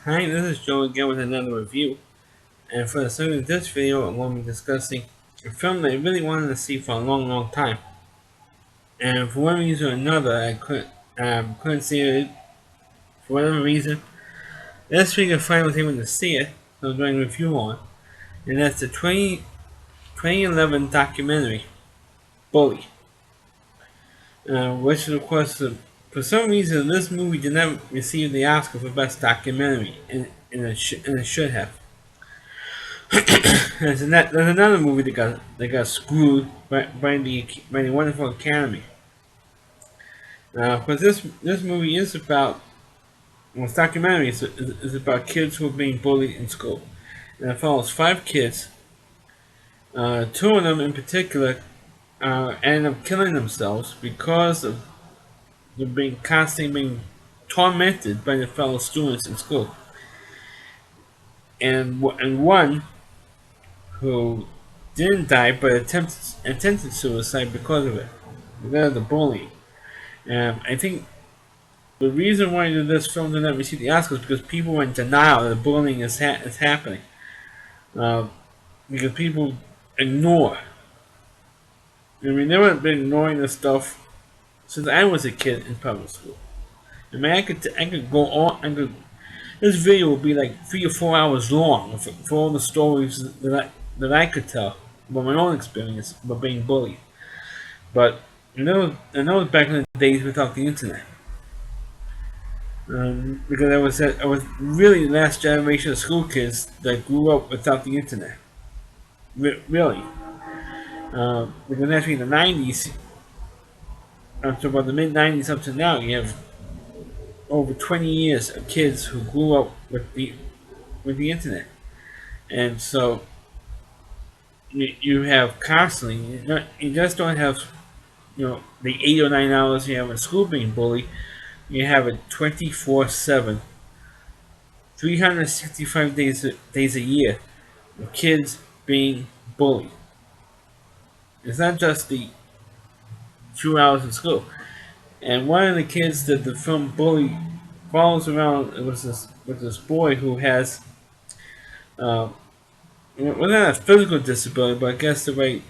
Hi, this is Joe again with another review. And for the sake of this video, I'm going to be discussing a film that I really wanted to see for a long time. And for one reason or another, I couldn't see it for whatever reason. This week I finally was able to see it, so I'm doing a review on. And that's the 2011 documentary, Bully. Which, of course, for some reason, this movie did not receive the Oscar for Best Documentary, and it should have. There's another movie that got screwed by the wonderful Academy. But this movie is about it's documentary is about kids who are being bullied in school, and it follows five kids. Two of them in particular end up killing themselves because of they're being constantly being tormented by their fellow students in school, and one who didn't die but attempted suicide because of it, because of the bullying. I think the reason why this film did not receive the Oscars is because people were in denial that the bullying is happening. Uh, because people ignore. I mean, they have been ignoring this stuff since I was a kid in public school. I mean, I could go on. This video will be like 3 or 4 hours long for all the stories that I could tell about my own experience about being bullied. But and that was back in the days without the internet. Because I was really the last generation of school kids that grew up without the internet. Really, because actually in the '90s, up to about the mid '90s up to now, you have over 20 years of kids who grew up with the internet, and so you have constantly you just don't have the 8 or 9 hours you have in school being bullied. You have it 24/7, 365 days a year kids being bullied. It's not just the 2 hours in school. And one of the kids that the film Bully follows around was this boy who has uh, well, not a physical disability, but I guess the way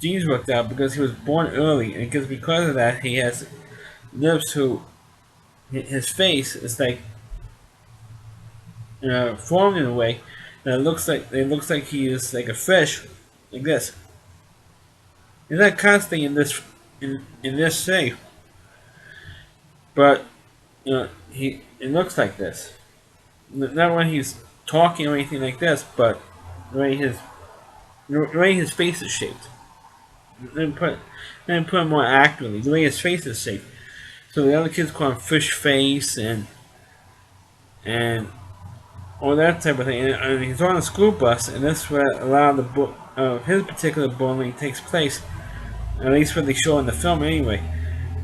genes worked out because he was born early, and because of that he has lips who his face is like formed in a way that it looks like he is like a fish, like this. He's not constantly in this shape, but he it looks like this. Not when he's talking or anything like this, but the way his face is shaped. Then put it more accurately, the way his face is shaped. So the other kids call him fish face and all that type of thing. And he's on a school bus, and that's where a lot of his particular bullying takes place. At least what they show in the film, anyway.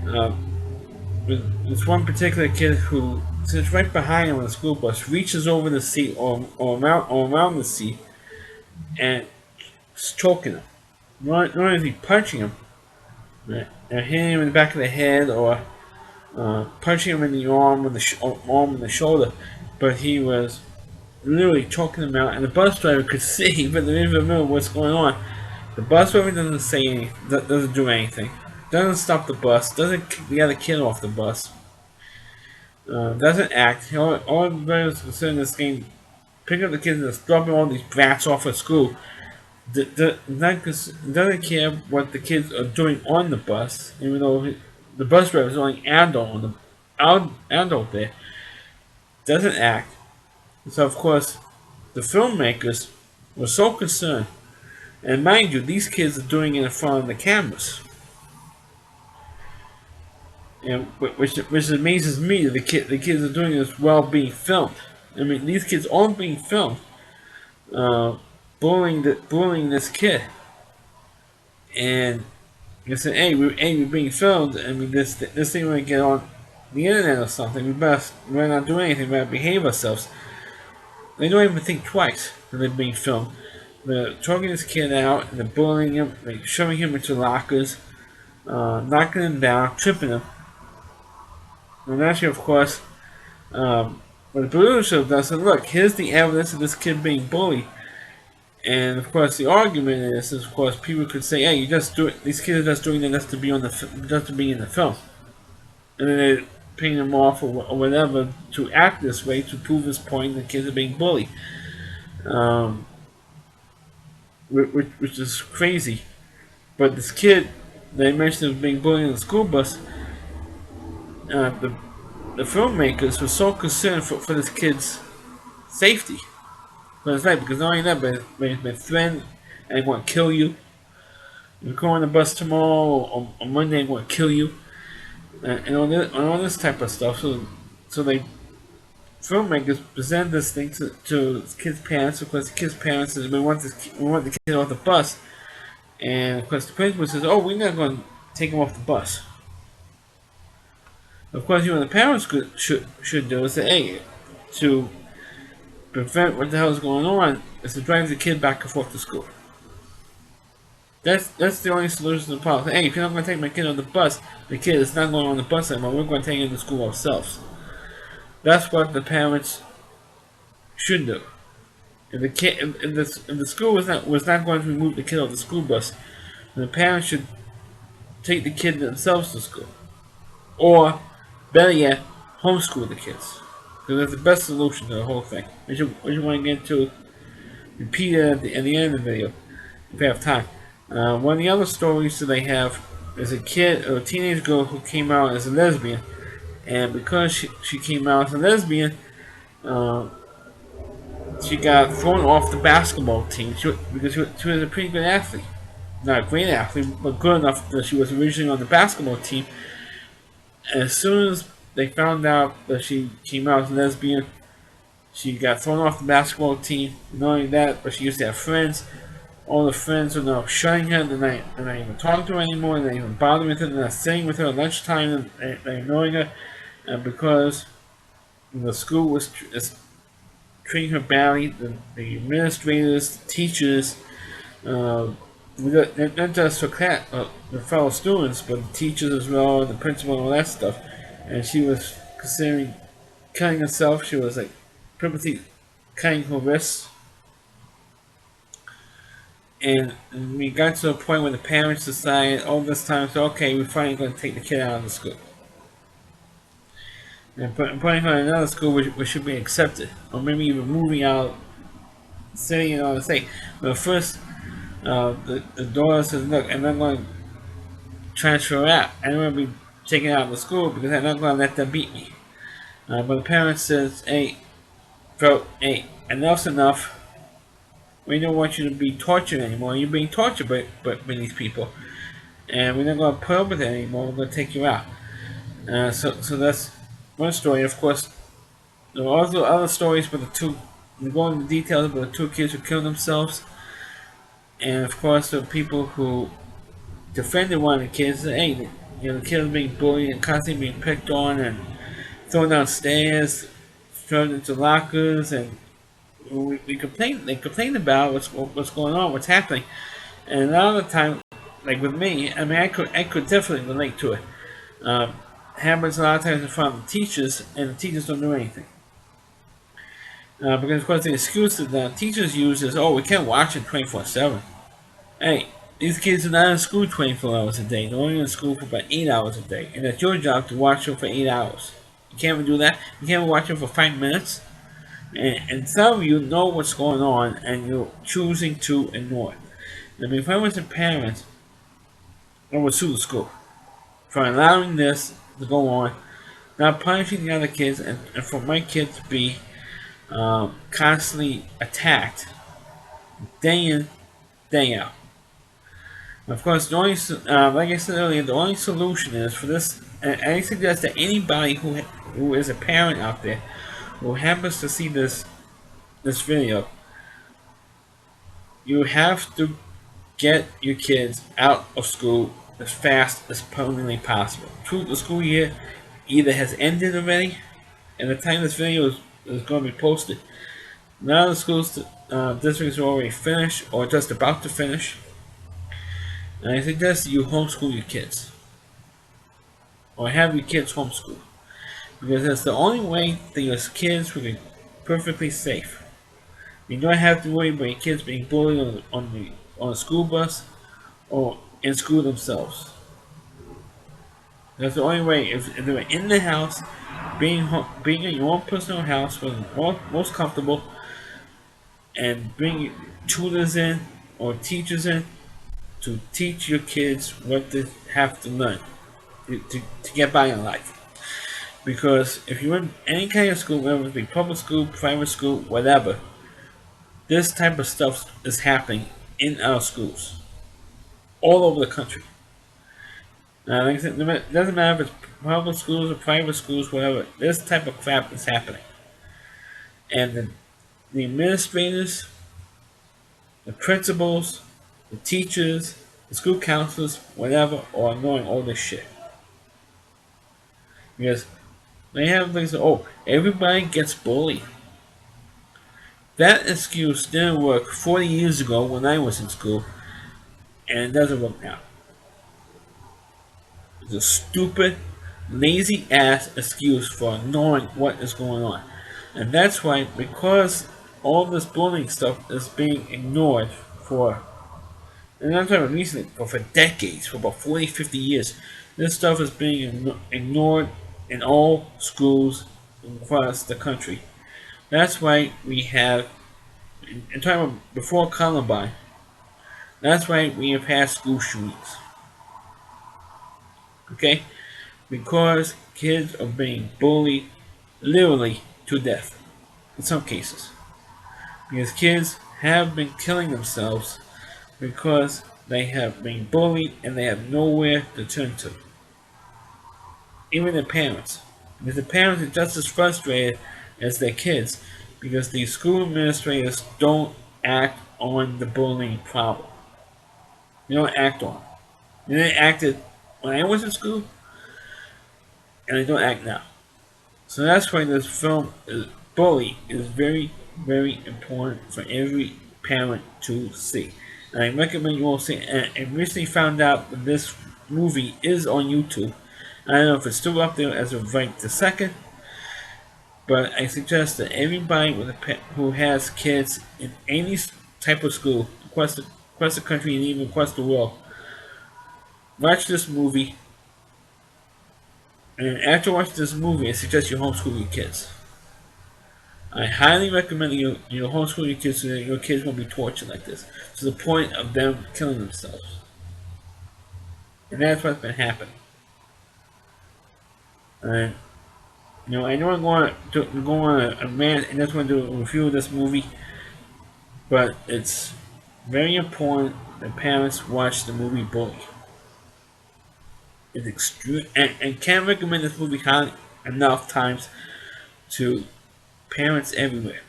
Uh, There's one particular kid who sits right behind him on the school bus, reaches over the seat or around the seat, and is choking him. Not only is he punching him, right, or hitting him in the back of the head, or punching him in the arm and the shoulder, but he was literally choking him out, and the bus driver could see, but they didn't even know what's going on. The bus driver doesn't say anything, doesn't do anything, doesn't stop the bus, doesn't kick the other kid off the bus. Doesn't act. All everybody was concerned in this game, pick up the kids and dropping all these brats off at school. Doesn't care what the kids are doing on the bus, even though the bus driver is the only adult there. Doesn't act. So of course, the filmmakers were so concerned, and mind you, these kids are doing it in front of the cameras. And which amazes me that the kids are doing this while being filmed. I mean, these kids aren't being filmed, uh, bullying this kid, and you say, we're being filmed. I mean, this thing might get on the internet or something. We're not doing anything. We better behave ourselves. They don't even think twice that they're being filmed. They're choking this kid out, and they're bullying him, like shoving him into lockers, knocking him down, tripping him. And actually, of course, what the producer should have done, said, look, here's the evidence of this kid being bullied. And of course, the argument is of course, people could say, "Hey, you just do it. These kids are just doing it just to be just to be in the film," and then they paint them off or whatever to act this way to prove this point that kids are being bullied, um, which is crazy. But this kid they mentioned was being bullied in the school bus. The filmmakers were so concerned for this kid's safety. But it's right because not only that, but he's been threatened and want to kill you. You go on the bus tomorrow or on Monday and want to kill you, and all this type of stuff. So they filmmakers present this thing to the kid's parents. Of course, the kid's parents says we want the kid off the bus, and of course the principal says, "Oh, we're not going to take him off the bus." Of course, the parents should do is say, "Hey, to prevent what the hell is going on, is to drive the kid back and forth to school." That's the only solution to the problem. Hey, if you're not going to take my kid on the bus, the kid is not going on the bus anymore. We're going to take him to school ourselves. That's what the parents should do. If the school was not going to remove the kid off the school bus, then the parents should take the kid themselves to school, or better yet, homeschool the kids. Because that's the best solution to the whole thing. Which you want to get into, repeat it at the end of the video if you have time. One of the other stories that they have is a teenage girl who came out as a lesbian, and because she came out as a lesbian, she got thrown off the basketball team because she was a pretty good athlete. Not a great athlete, but good enough that she was originally on the basketball team. And as soon as they found out that she came out as a lesbian, she got thrown off the basketball team. Not only that, but she used to have friends. All the friends are now shunning her. They're not even talking to her anymore. They're not even bothering with her. They're not sitting with her at lunchtime. They're ignoring her. And because the school was treating her badly, the administrators, the teachers, not just her the fellow students, but the teachers as well, the principal and all that stuff. And she was considering killing herself. She was like purposely cutting her wrists. And we got to a point where the parents decided, oh, this time, so okay, we're finally going to take the kid out of the school. And putting her in another school which should be accepted. Or maybe even moving out, sitting in on the state. But first, the daughter says, look, I'm not going to transfer out. I don't want to be taken out of the school because I'm not going to let them beat me. But the parents says, hey, enough's enough. We don't want you to be tortured anymore. You're being tortured by these people. And we're not going to put up with it anymore. We're going to take you out. So that's one story. Of course, there were also other stories with the two, we're going into details about the two kids who killed themselves. And of course, there were people who defended one of the kids. Hey, the kid was being bullied and constantly being picked on and thrown downstairs, thrown into lockers, and they complained about what's going on, what's happening. And a lot of the time, like with me, I mean, I could definitely relate to it. Happens a lot of times in front of the teachers, and the teachers don't do anything. Because of course the excuse that the teachers use is, oh, we can't watch it 24/7. Hey, these kids are not in school 24 hours a day. They're only in school for about 8 hours a day, and it's your job to watch them for 8 hours. You can't even do that. You can't even watch them for 5 minutes. And some of you know what's going on, and you're choosing to ignore it. I mean, if I was a parent, I would sue the school for allowing this to go on, not punishing the other kids, and for my kid to be constantly attacked day in, day out. Of course, the only, like I said earlier, the only solution is for this, and I suggest that anybody who is a parent out there who happens to see this video, you have to get your kids out of school as fast as permanently possible. The school year either has ended already, and the time this video is going to be posted, none of the schools districts are already finished or just about to finish. And I suggest you homeschool your kids, or have your kids homeschool. because that's the only way that your kids will be perfectly safe. You don't have to worry about your kids being bullied on a school bus or in school themselves. That's the only way. If they're in the house, being in your own personal house, where most comfortable, and bring tutors in or teachers in to teach your kids what they have to learn to get by in life. Because if you're in any kind of school, whether it be public school, private school, whatever, this type of stuff is happening in our schools all over the country. Now, like I said, it doesn't matter if it's public schools or private schools, whatever. This type of crap is happening, and the administrators, the principals, the teachers, the school counselors, whatever, are ignoring all this shit because they have things. Oh, everybody gets bullied. That excuse didn't work 40 years ago when I was in school, and it doesn't work now. It's a stupid, lazy ass excuse for ignoring what is going on. And that's why, because all this bullying stuff is being ignored for, and I'm talking recently, for decades, for about 40, 50 years, this stuff is being ignored in all schools across the country. That's why we have, in time before Columbine, that's why we have had school shootings. Okay? Because kids are being bullied literally to death in some cases. Because kids have been killing themselves because they have been bullied and they have nowhere to turn to. Even their parents. Because the parents are just as frustrated as their kids because the school administrators don't act on the bullying problem. They don't act on it. They didn't act it when I was in school, and they don't act now. So that's why this film, Bully, is very, very important for every parent to see. And I recommend you all see it. And I recently found out that this movie is on YouTube. I don't know if it's still up there as of right this second, but I suggest that everybody with who has kids in any type of school across the country and even across the world, watch this movie. And after watching this movie, I suggest you homeschool your kids. I highly recommend you homeschool your kids so that your kids won't be tortured like this, to the point of them killing themselves. And that's what's been happening. And I know I'm going to go on a rant and just want to do a review of this movie, but it's very important that parents watch the movie Bully. It's extreme, and can't recommend this movie highly enough times to parents everywhere.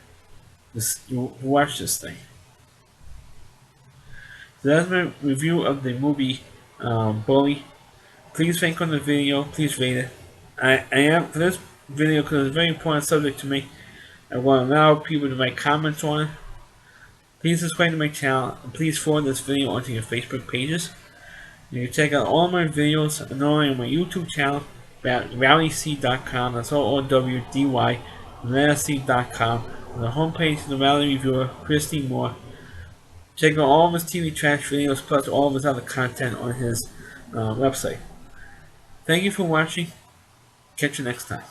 You watch this thing. So that's my review of the movie Bully. Please rank on the video. Please rate it. I am for this video because it's a very important subject to me. I want to allow people to write comments on it. Please subscribe to my channel and please forward this video onto your Facebook pages. You can check out all my videos not only on my YouTube channel at rallyc.com. That's ROWDY rallyc.com. On the homepage of the Rally Reviewer, Christy Moore. Check out all of his TV Trash videos plus all of his other content on his website. Thank you for watching. Catch you next time.